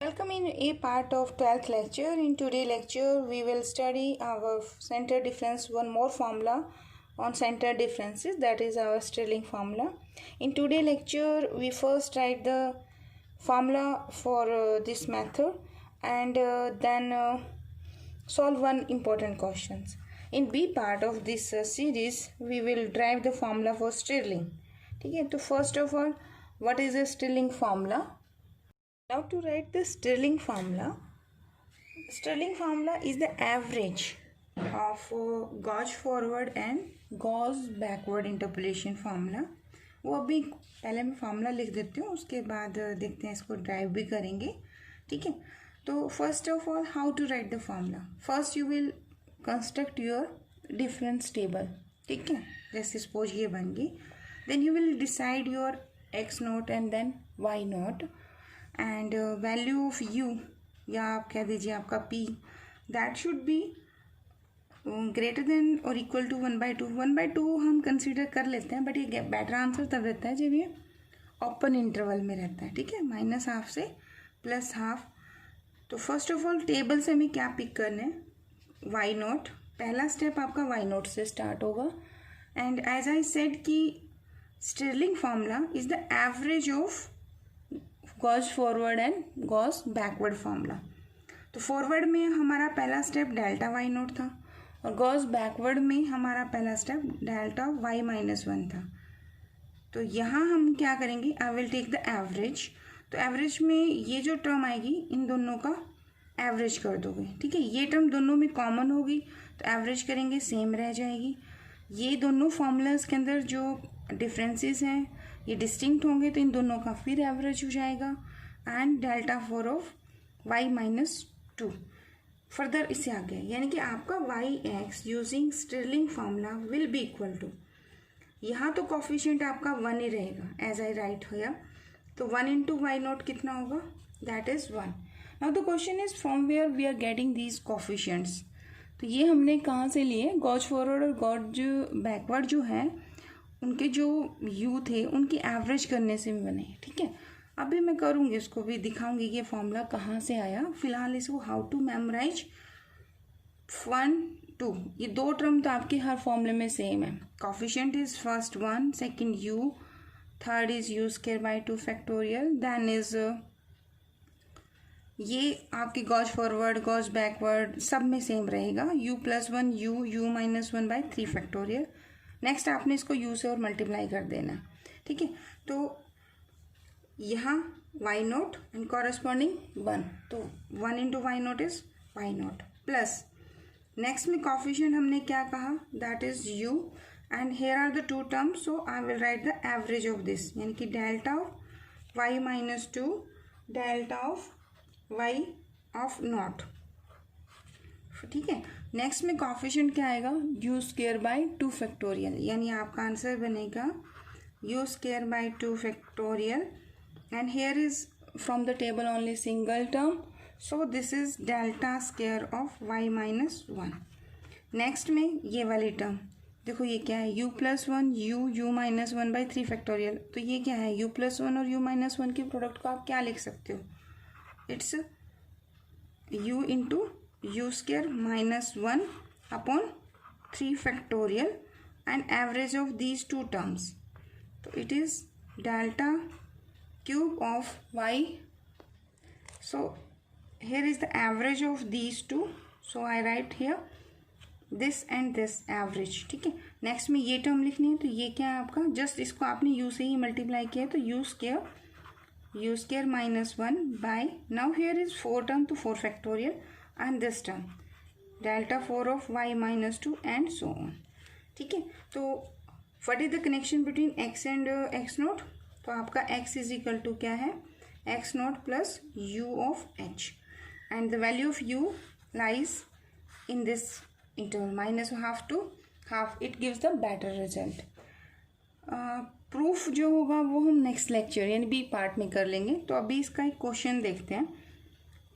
Welcome in a part of 12th lecture. In today's lecture, we will study our center difference, one more formula on center differences, that is our Stirling formula. In today's lecture, we first write the formula for this method and then solve one important questions. In B part of this series, we will derive the formula for Stirling. Okay, so first of all, what is a Stirling formula? Now to write the Stirling formula is the average of gauge forward and gauge backward interpolation formula. वो अभी पहले मैं formula लिख देती हूँ, उसके बाद देखते हैं, इसको ड्राइव भी करेंगे. ठीक है, तो first of all how to write the formula. First you will construct your difference table. ठीक है, जैसे सपोज ये बन गई. Then you will decide your x naught and then y naught and value of u, या आप कह दीजिए आपका p, that should be greater than और इक्वल टू 1/2. 1/2 हम कंसीडर कर लेते हैं, बट ये बेटर आंसर तब रहता है जब ये ओपन इंटरवल में रहता है. ठीक है, -½ से +½ तो फर्स्ट ऑफ ऑल टेबल से हमें क्या पिक करना है, वाई नोट. पहला स्टेप आपका वाई नोट से स्टार्ट होगा. एंड एज आई सेड कि Stirling formula is the average of Gauss forward and Gauss backward formula. तो फॉरवर्ड में हमारा पहला स्टेप डेल्टा वाई नोट था और गॉज बैकवर्ड में हमारा पहला स्टेप डेल्टा वाई -1 था. तो यहाँ हम क्या करेंगे, I will take the average. तो एवरेज में ये जो टर्म आएगी इन दोनों का एवरेज कर दोगे. ठीक है, ये टर्म दोनों में कॉमन होगी तो एवरेज करेंगे सेम रह जाएगी. ये दोनों फॉर्मूलाज के अंदर जो डिफरेंसेस हैं ये डिस्टिंक्ट होंगे तो इन दोनों का फिर एवरेज हो जाएगा. And delta 4 of y -2 further इससे आगे, यानी कि आपका y x using Stirling formula will be equal to, यहाँ तो कॉफिशिएंट आपका 1 ही रहेगा एज आई राइट हियर. तो 1 × वाई नोट कितना होगा, that is 1. Now the question is from where we are getting these coefficients. तो ये हमने कहाँ से लिए, गॉज फॉरवर्ड और गॉज बैकवर्ड जो है उनके जो यू थे उनकी एवरेज करने से भी बने. ठीक है, अभी मैं करूँगी, इसको भी दिखाऊंगी ये फॉर्मूला कहाँ से आया. फिलहाल इसको हाउ टू मेमोराइज 1, 2, ये दो टर्म तो आपके हर फॉर्मूले में सेम है. Coefficient is first 1, second u, third is u² / 2 factorial, then is ये आपके गॉज फॉरवर्ड गॉज बैकवर्ड सब में सेम रहेगा, u+1 u -1/3 फैक्टोरियल. नेक्स्ट आपने इसको u से और मल्टीप्लाई कर देना. ठीक है, तो यहाँ वाई नोट एंड कॉरेस्पॉन्डिंग 1, तो 1 × y naught is y naught plus next में कॉफिशिएंट हमने क्या कहा, that is u and here are the two terms. So I will write the average of this, यानी कि delta of y -2 delta of y of naught. ठीक है, next में coefficient क्या आएगा, u² / 2 फैक्टोरियल, यानी आपका आंसर बनेगा u² / 2 फैक्टोरियल. And here is from the table only single term, so this is delta square of y -1. Next में ये वाली टर्म देखो, ये क्या है, u+1 u -1/3 फैक्टोरियल. तो ये क्या है, u+1 और u-1 के प्रोडक्ट को आप क्या लिख सकते हो, it's u × u² -1/3 factorial and average of these two terms. तो it is delta cube of y. So here is the average of these two, so I write here this and this average. ठीक है, next में ये term लिखनी है, तो ये क्या है आपका, जस्ट इसको आपने u से ही मल्टीप्लाई किया, तो u² -1 now here is 4 term to 4 factorial and this term delta 4 of y -2 and so on. ठीक है, तो what is the connection between x and x note. तो आपका x इज इक्वल टू क्या है, x note plus u of h and the value of u lies in this interval -½ to ½. It gives the better result. Proof जो होगा वो हम next lecture यानी B part में कर लेंगे. तो अभी इसका एक क्वेश्चन देखते हैं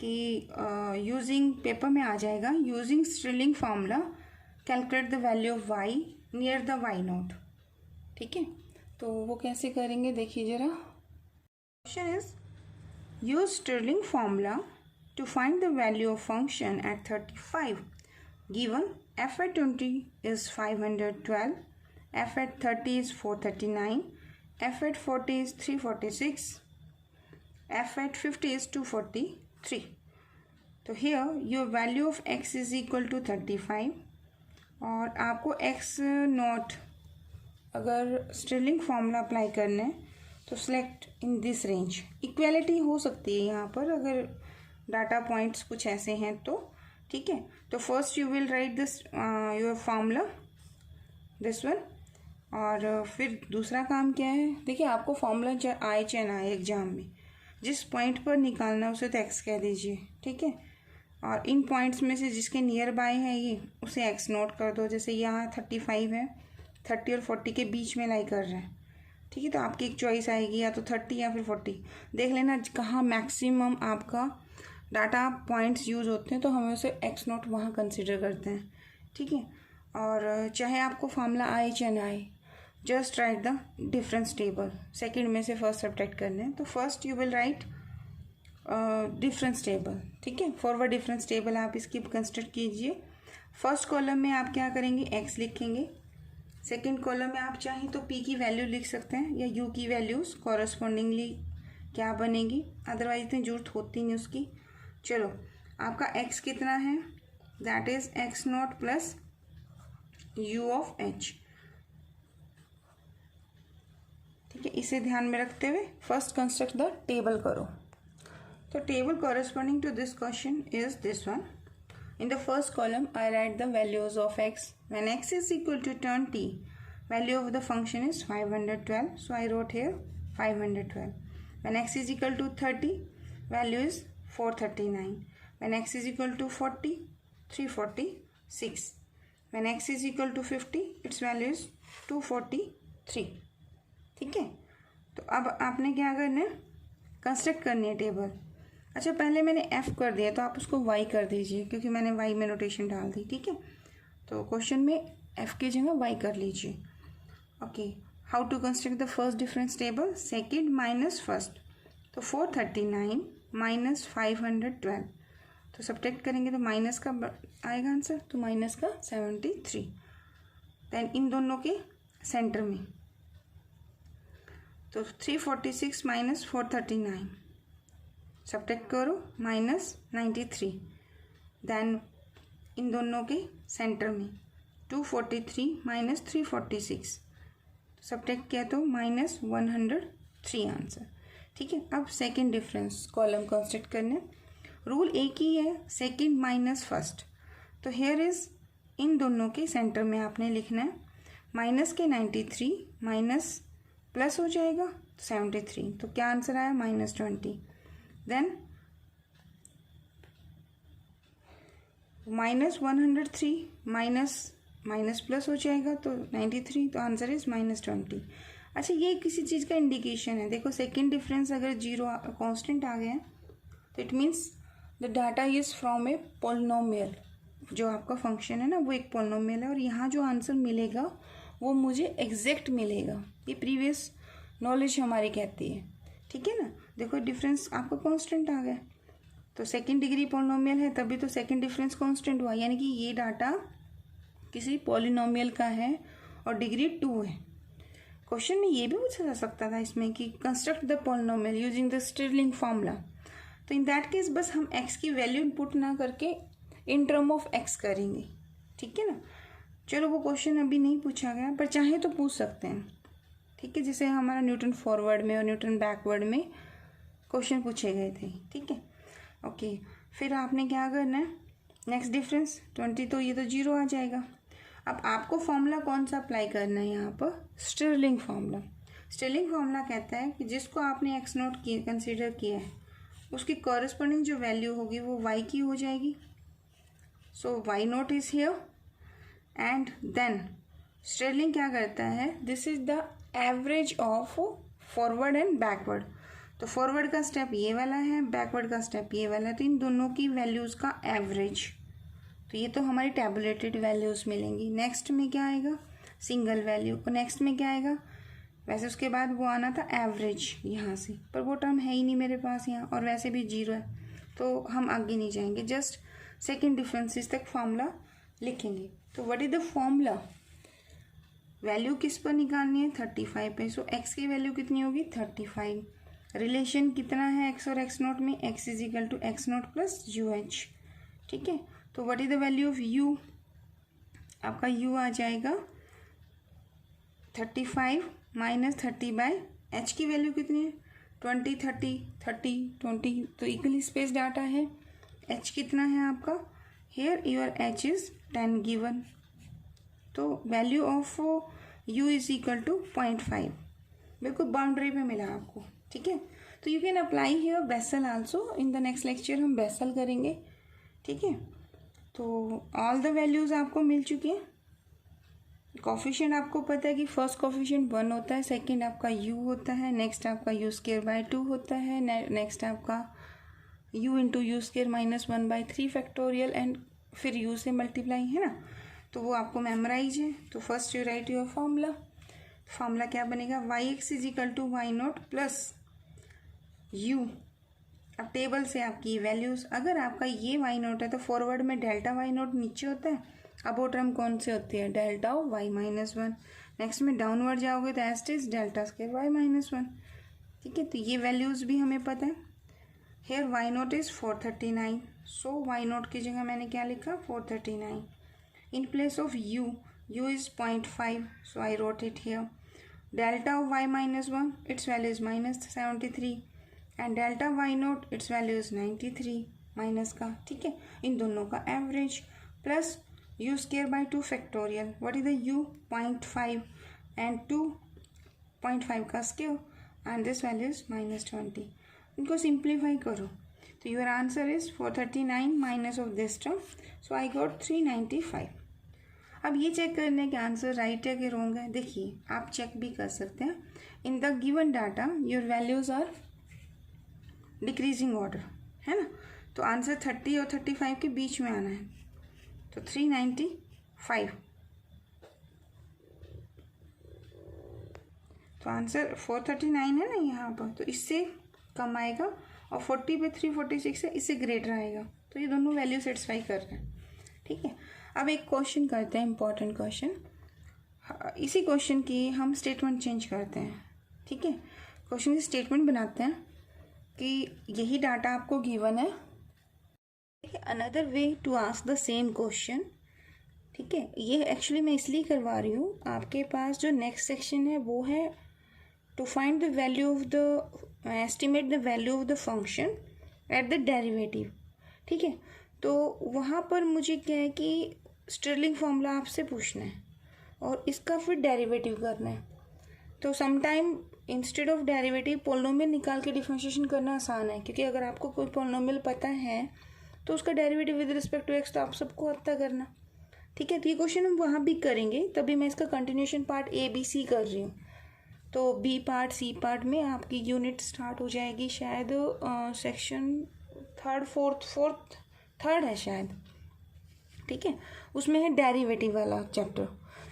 कि यूजिंग पेपर में आ जाएगा, using Stirling formula calculate the value of y near the y naught. ठीक है, तो वो कैसे करेंगे देखिए जरा. Question is use Stirling formula to find the value of function at 35. Given f at 20 is 512, f at 30 is 439, f at 40 is 346, f at 50 is 243. तो here your value of x is equal to 35 और आपको x not अगर Stirling formula apply करना है तो select in this range. Equality हो सकती है यहाँ पर अगर डाटा पॉइंट्स कुछ ऐसे हैं तो ठीक है. तो first you will write this your formula this one. और फिर दूसरा काम क्या है, देखिए आपको फार्मूला आए चाहे ना आए एग्जाम में, जिस पॉइंट पर निकालना है उसे तो एक्स कह दीजिए. ठीक है. और इन पॉइंट्स में से जिसके नियर बाय है ये उसे एक्स नोट कर दो. जैसे यहाँ 35 है, 30 और 40 के बीच में लाई कर रहे हैं. ठीक है. तो आपकी एक चॉइस आएगी या तो 30 या फिर 40. देख लेना कहाँ मैक्सिमम आपका डाटा पॉइंट्स यूज़ होते हैं तो हमें उसे एक्स नोट वहाँ कंसिडर करते हैं. ठीक है. और चाहे आपको फार्मूला आए चाहे ना आए, just right the difference table. Second में से फर्स्ट सब्ट्रैक्ट करने हैं तो first you will write difference table. ठीक है. फॉरवर्ड डिफरेंस टेबल आप इसकी कंस्ट्रक्ट कीजिए. फर्स्ट कॉलम में आप क्या करेंगे, एक्स लिखेंगे. सेकेंड कॉलम में आप चाहें तो पी की वैल्यू लिख सकते हैं या यू की वैल्यूज़ कॉरस्पॉन्डिंगली क्या बनेगी, अदरवाइज इतनी जरूरत होती नहीं उसकी. चलो आपका x कितना है, that is x not plus u of h. ठीक है. इसे ध्यान में रखते हुए फर्स्ट कंस्ट्रक्ट द टेबल करो. तो table corresponding to this question is this one. In the first column I write the values of x. When x is equal to 20, value of the function is 512, so I wrote here 512. When x is equal to 30, value is 439. When x is equal to 40, 346. When x is equal to 50, its value is 243. ठीक है. तो अब आपने क्या करना है, construct करनी है टेबल. अच्छा पहले मैंने f कर दिया तो आप उसको y कर दीजिए क्योंकि मैंने y में नोटेशन डाल दी. ठीक है. तो क्वेश्चन में f की जगह y कर लीजिए. Okay. How to construct the first difference table, second minus first. तो 439 माइनस 512, तो सब्ट्रैक्ट करेंगे तो माइनस का आएगा आंसर, तो माइनस का 73. देन इन दोनों के सेंटर में तो 346 माइनस 439 सब्ट्रैक्ट करो माइनस 93. देन इन दोनों के सेंटर में 243 माइनस 346 सब्ट्रैक्ट किया तो माइनस 103 आंसर. ठीक है. अब सेकंड डिफरेंस कॉलम कंस्ट्रक्ट करने. रूल एक ही है, सेकंड माइनस फर्स्ट. तो हेयर इज इन दोनों के सेंटर में आपने लिखना है माइनस के 93 माइनस प्लस हो जाएगा 73. तो क्या आंसर आया, minus 20. Then minus 103 minus minus plus हो जाएगा तो 93. तो आंसर इज माइनस 20. अच्छा ये किसी चीज़ का इंडिकेशन है. देखो सेकेंड डिफरेंस अगर जीरो कांस्टेंट आ गया तो it means the data is from A polynomial. जो आपका फंक्शन है ना वो एक पोलिनोमियल है और यहाँ जो आंसर मिलेगा वो मुझे एग्जैक्ट मिलेगा. ये प्रीवियस नॉलेज हमारी कहती है. ठीक है ना. देखो डिफरेंस आपका कांस्टेंट आ गया तो सेकेंड डिग्री पोलिनोमियल है तभी तो सेकेंड डिफरेंस कांस्टेंट हुआ, यानी कि ये डाटा किसी पोलिनोमियल का है और डिग्री 2 है. क्वेश्चन में ये भी पूछा जा सकता था इसमें कि construct the polynomial using the Stirling formula. तो इन दैट केस बस हम x की वैल्यू इनपुट ना करके इन टर्म ऑफ x करेंगे. ठीक है ना. चलो वो क्वेश्चन अभी नहीं पूछा गया पर चाहे तो पूछ सकते हैं. ठीक है. जैसे हमारा न्यूटन फॉरवर्ड में और न्यूटन बैकवर्ड में क्वेश्चन पूछे गए थे. ठीक है. ओके. फिर आपने क्या करना है, नेक्स्ट डिफरेंस 20 तो ये तो जीरो आ जाएगा. अब आपको फॉर्मूला कौन सा अप्लाई करना है यहाँ पर, स्टर्लिंग फार्मूला. स्टर्लिंग फार्मूला कहता है कि जिसको आपने एक्स नोट कंसीडर किया है उसकी कॉरस्पॉन्डिंग जो वैल्यू होगी वो वाई की हो जाएगी. So y naught is here and then Stirling क्या करता है, this is the average of forward and backward. तो फॉरवर्ड का स्टेप ये वाला है, बैकवर्ड का स्टेप ये वाला है. तो इन दोनों की वैल्यूज़ का एवरेज. तो ये तो हमारी टैबुलेटेड वैल्यूज़ मिलेंगी. नेक्स्ट में क्या आएगा, सिंगल वैल्यू. और नेक्स्ट में क्या आएगा, वैसे उसके बाद वो आना था एवरेज यहाँ से, पर वो टर्म है ही नहीं मेरे पास यहाँ, और वैसे भी 0 है, तो हम आगे नहीं जाएंगे, जस्ट सेकेंड डिफरेंसेस तक फॉर्मूला लिखेंगे। तो what is the formula? Value किस पर निकालनी है? 35 पे। सो एक्स की वैल्यू कितनी होगी? 35। रिलेशन कितना है एक्स और एक्स नॉट में? X is equal to x naught plus u h. ठीक है, तो what is the value of u? आपका यू आ जाएगा 35 माइनस 30 बाय एच की वैल्यू कितनी है? 20 30 30 20, तो इक्वली स्पेस डाटा है। एच कितना है आपका? हेयर योर एच इज 10 गिवन, तो value of u is equal to 0.5, बिल्कुल बाउंड्री पे मिला आपको। ठीक है, तो you can apply here Bessel also. In the next lecture हम बेसल करेंगे। ठीक है, तो ऑल द वैल्यूज़ आपको मिल चुकी हैं। कोफिशिएंट आपको पता है कि फर्स्ट कोफिशिएंट 1 होता है, सेकंड आपका u होता है, नेक्स्ट आपका u²/2 होता है, नेक्स्ट आपका u into u²-1/3 factorial, and फिर u से मल्टीप्लाई, है ना। तो वो आपको मेमोराइज है। तो first you write your formula. Formula क्या बनेगा? y(x) is equal to y0 plus u। अब टेबल से आपकी वैल्यूज, अगर आपका ये y0 है तो फॉरवर्ड में डेल्टा y0 नीचे होता है, अब वो टर्म कौन से होती है? Delta of y-1। नेक्स्ट में डाउनवर्ड जाओगे तो एस्ट इज डेल्टा² y-1। ठीक है, तो ये वैल्यूज भी हमें पता है। Hair y0 is 439, so y0 की जगह मैंने क्या लिखा? 439। In place of u is 0.5, so I wrote it here. Delta of y-1, its value is -73, and delta y0, its value is 93 minus का। ठीक है, इन दोनों का average plus u²/2 factorial. What is the u? 0.5 and 2.5 का square, and this value is -20। इनको simplify करो तो your answer is 439 minus of this term, so I got 395। अब ये चेक करने के आंसर राइट है कि रॉन्ग है, देखिए आप चेक भी कर सकते हैं। In the given data your values are decreasing order, है ना, तो आंसर 30 और 35 के बीच में आना है, तो 395। तो आंसर 439 है ना यहाँ पर, तो इससे कम आएगा, और 40 पे 346 है, इससे ग्रेटर आएगा, तो ये दोनों वैल्यू सेटिस्फाई कर रहे हैं। ठीक है, अब एक क्वेश्चन करते हैं, इंपॉर्टेंट क्वेश्चन। इसी क्वेश्चन की हम स्टेटमेंट चेंज करते हैं। ठीक है, क्वेश्चन की स्टेटमेंट बनाते हैं कि यही डाटा आपको गिवन है। ठीक है, another way to ask the same question. ठीक है, ये एक्चुअली मैं इसलिए करवा रही हूँ, आपके पास जो नेक्स्ट सेक्शन है वो है to find the value of the estimate the value of the function at the derivative. ठीक है, तो वहाँ पर मुझे क्या है कि स्टर्लिंग फॉर्मूला आपसे पूछना है और इसका फिर डेरिवेटिव करना है। तो sometime instead of derivative polynomial निकाल के डिफरेंशिएशन करना आसान है, क्योंकि अगर आपको कोई पोलिनोमियल पता है तो उसका derivative with respect to x तो आप सबको आता करना। ठीक है, तो ये क्वेश्चन हम वहाँ भी करेंगे, तभी मैं इसका कंटिन्यूशन पार्ट ABC कर रही हूँ। तो B पार्ट C पार्ट में आपकी यूनिट स्टार्ट हो जाएगी शायद सेक्शन थर्ड है शायद। ठीक है, उसमें है डेरिवेटिव वाला चैप्टर।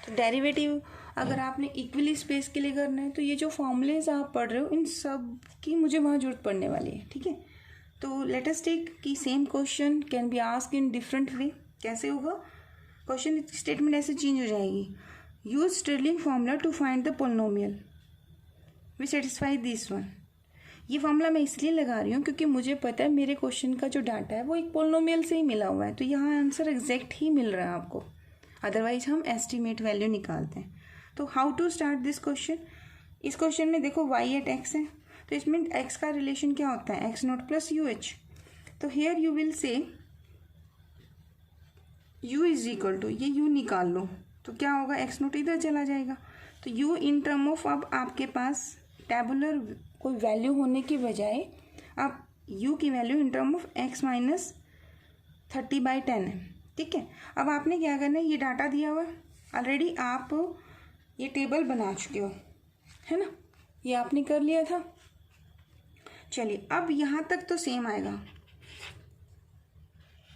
तो डेरिवेटिव अगर आपने इक्वली स्पेस के लिए करना है तो ये जो फॉर्मूलेज आप पढ़ रहे हो इन सब की मुझे वहाँ जरूरत पड़ने वाली है। ठीक है, तो लेट अस टेक कि same question can be asked in different way. कैसे होगा? क्वेश्चन स्टेटमेंट ऐसे चेंज हो जाएगी। Use Stirling formula to find the polynomial we satisfy this one. ये फॉर्मूला मैं इसलिए लगा रही हूँ क्योंकि मुझे पता है मेरे क्वेश्चन का जो डाटा है वो एक पोलिनोमियल से ही मिला हुआ है, तो यहाँ आंसर एग्जैक्ट ही मिल रहा है आपको, अदरवाइज हम एस्टिमेट वैल्यू निकालते हैं। तो how to start this question? इस क्वेश्चन में देखो y एट x है, तो इसमें x का रिलेशन क्या होता है? x0 plus UH। तो here you will say u is equal to, ये u निकाल लो तो क्या होगा? x0 इधर चला जाएगा, तो u इन टर्म ऑफ, अब आपके पास टेबुलर कोई वैल्यू होने की बजाय अब u की value in term of x minus 30/10 है। ठीक है, अब आपने क्या करना है, ये डाटा दिया हुआ है ऑलरेडी, आप ये टेबल बना चुके हो, है ना, ये आपने कर लिया था। चलिए, अब यहाँ तक तो सेम आएगा,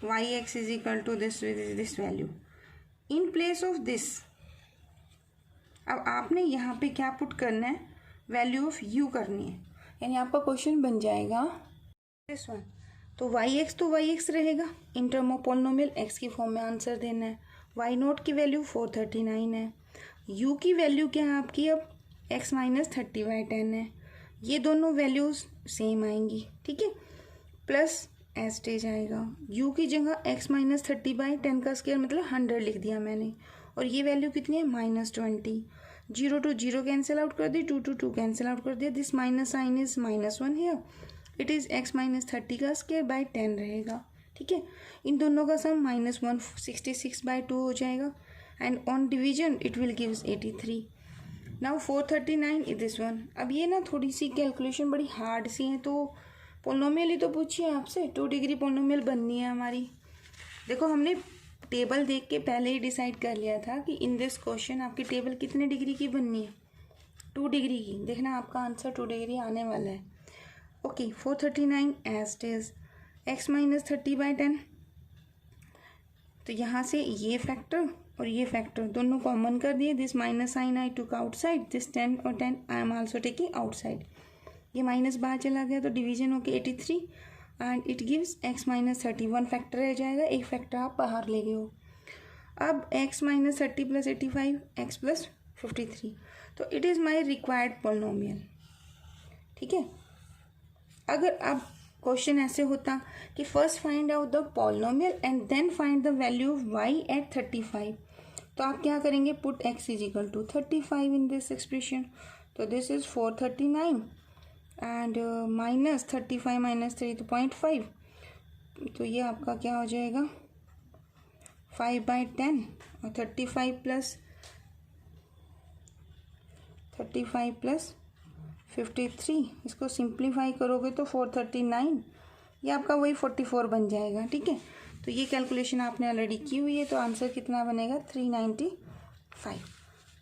y(x) is equal to this value in place of this. अब आपने यहाँ पे क्या पुट करना है? वैल्यू ऑफ यू करनी है, यानी आपका क्वेश्चन बन जाएगा दिस वन। तो वाई एक्स रहेगा, in term of polynomial x की फॉर्म में आंसर देना है। वाई नॉट की वैल्यू 439 है, यू की वैल्यू क्या है आपकी अब x माइनस 30/10 है, ये दोनों वैल्यूज़ सेम आएंगी, ठीक है। प्लस एस्टेज आएगा, u की जगह x माइनस 30/10 का स्क्वायर मतलब 100 लिख दिया मैंने, और ये वैल्यू कितनी है -20। 0 to 0 कैंसिल आउट कर दी, 2 to 2 कैंसिल आउट कर दिया, this minus sign is -1 here, it is x minus 30 का स्क्वायर बाय 10 रहेगा, ठीक है। इन दोनों का सम -166/2 हो जाएगा, and on division it will gives 83। Now 439 is this one. अब ये ना थोड़ी सी कैलकुलेशन बड़ी हार्ड सी है, तो पोलिनोमियल ही तो पूछिए आपसे, 2 डिग्री पोलिनोमियल बननी है हमारी। देखो हमने टेबल देख के पहले ही डिसाइड कर लिया था कि इन दिस क्वेश्चन आपकी टेबल कितने डिग्री की बननी है, 2 डिग्री की। देखना आपका आंसर 2 डिग्री आने वाला है। Okay 439 as it is x minus 30/10, तो यहाँ से ये फैक्टर और ये फैक्टर दोनों कॉमन कर दिए, this minus sign I took outside, this 10 और 10 I am also taking outside, ये माइनस बाहर चला गया तो डिवीजन होके 83 and it gives x minus 30, 1 factor रह जाएगा, एक फैक्टर आप बाहर ले गए हो। अब x minus 30 plus 85 x plus 53, तो it is my required polynomial, ठीक है। अगर अब क्वेश्चन ऐसे होता कि first find out the polynomial and then find the value of y at 35, तो आप क्या करेंगे, put x is equal to 35 in this expression, तो this is 439 and minus 35 minus 3 तो 0.5, तो ये आपका क्या हो जाएगा 5/10, और 35 प्लस 53, इसको सिंप्लीफाई करोगे तो 439, ये आपका वही 44 बन जाएगा, ठीक है। तो ये कैलकुलेशन आपने ऑलरेडी की हुई है, तो आंसर कितना बनेगा 395।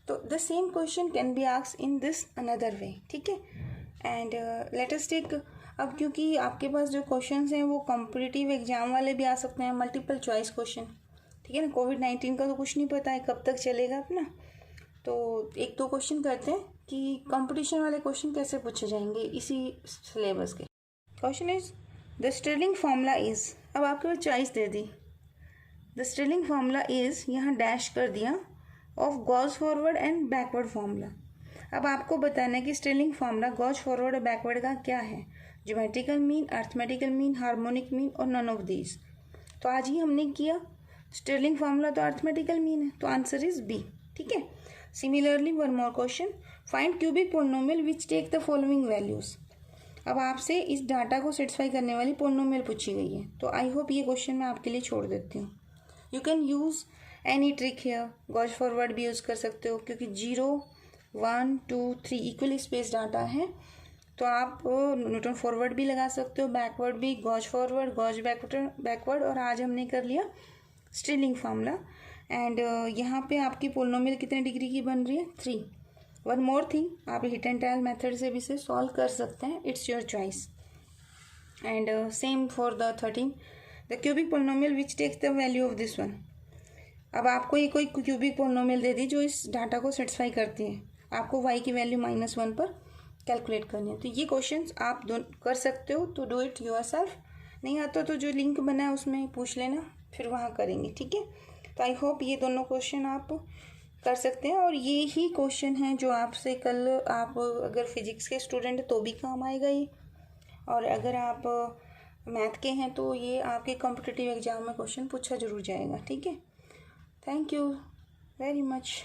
तो the same question can be asked in this another way, ठीक है। एंड लेट अस टेक, अब क्योंकि आपके पास जो क्वेश्चंस हैं वो कॉम्पिटिटिव एग्जाम वाले भी आ सकते हैं, मल्टीपल चॉइस क्वेश्चन, ठीक है ना। कोविड-19 का तो कुछ नहीं पता है कब तक चलेगा अपना, तो 1-2 क्वेश्चन करते हैं कि कंपटीशन वाले क्वेश्चन कैसे पूछे जाएंगे इसी सिलेबस के। Question is the Stirling formula is, अब आपके पास चॉइस दे दी, द स्टिरलिंग फार्मूला इज यहाँ डैश कर दिया of Gauss forward and backward formula. अब आपको बताना है कि स्टिरलिंग फार्मूला गॉस फॉरवर्ड और बैकवर्ड का क्या है, geometrical mean, arithmetical mean, harmonic mean और नन ऑफ दीज। तो आज ही हमने किया स्टिरलिंग फार्मूला तो अर्थमेटिकल मीन है, तो आंसर इज बी, ठीक है। Similarly one more question, find cubic polynomial which take the following values. अब आपसे इस डाटा को सेटिस्फाई करने वाली पोलिनोमियल पूछी गई है, तो आई होप ये क्वेश्चन मैं आपके लिए छोड़ देती हूँ। You can use any trick here, Gauss forward भी यूज़ कर सकते हो क्योंकि 0, 1, 2, 3 इक्वली स्पेस डाटा है, तो आप न्यूटन फॉरवर्ड भी लगा सकते हो, बैकवर्ड भी, गॉस फॉरवर्ड, गॉस बैकवर्ड, और आज हमने कर लिया स्टिरलिंग फार्मूला। एंड यहाँ पे आपकी पोलिनोमियल कितने डिग्री की बन रही है 3। वन मोर थिंग, आप हिट एंड ट्रायल मेथड से भी इसे सॉल्व कर सकते हैं, it's your choice. And same for the 13, the cubic polynomial which takes the value of this one. अब आपको ये कोई क्यूबिक पोलिनोमियल दे दी जो इस डाटा को सेटिस्फाई करती है, आपको y की वैल्यू -1 पर कैलकुलेट करनी है, तो ये क्वेश्चंस आप कर सकते हो, तो डू इट योरसेल्फ। नहीं आता तो जो लिंक बना है उसमें पूछ लेना, फिर वहाँ करेंगे, ठीक है। तो आई होप ये दोनों क्वेश्चन आप कर सकते हैं, और ये ही क्वेश्चन हैं जो आपसे कल, आप अगर फिजिक्स के स्टूडेंट तो भी काम आएगा ये, और अगर आप मैथ के हैं तो ये आपके कॉम्पिटिटिव एग्जाम में क्वेश्चन पूछा जरूर जाएगा, ठीक है। Thank you very much.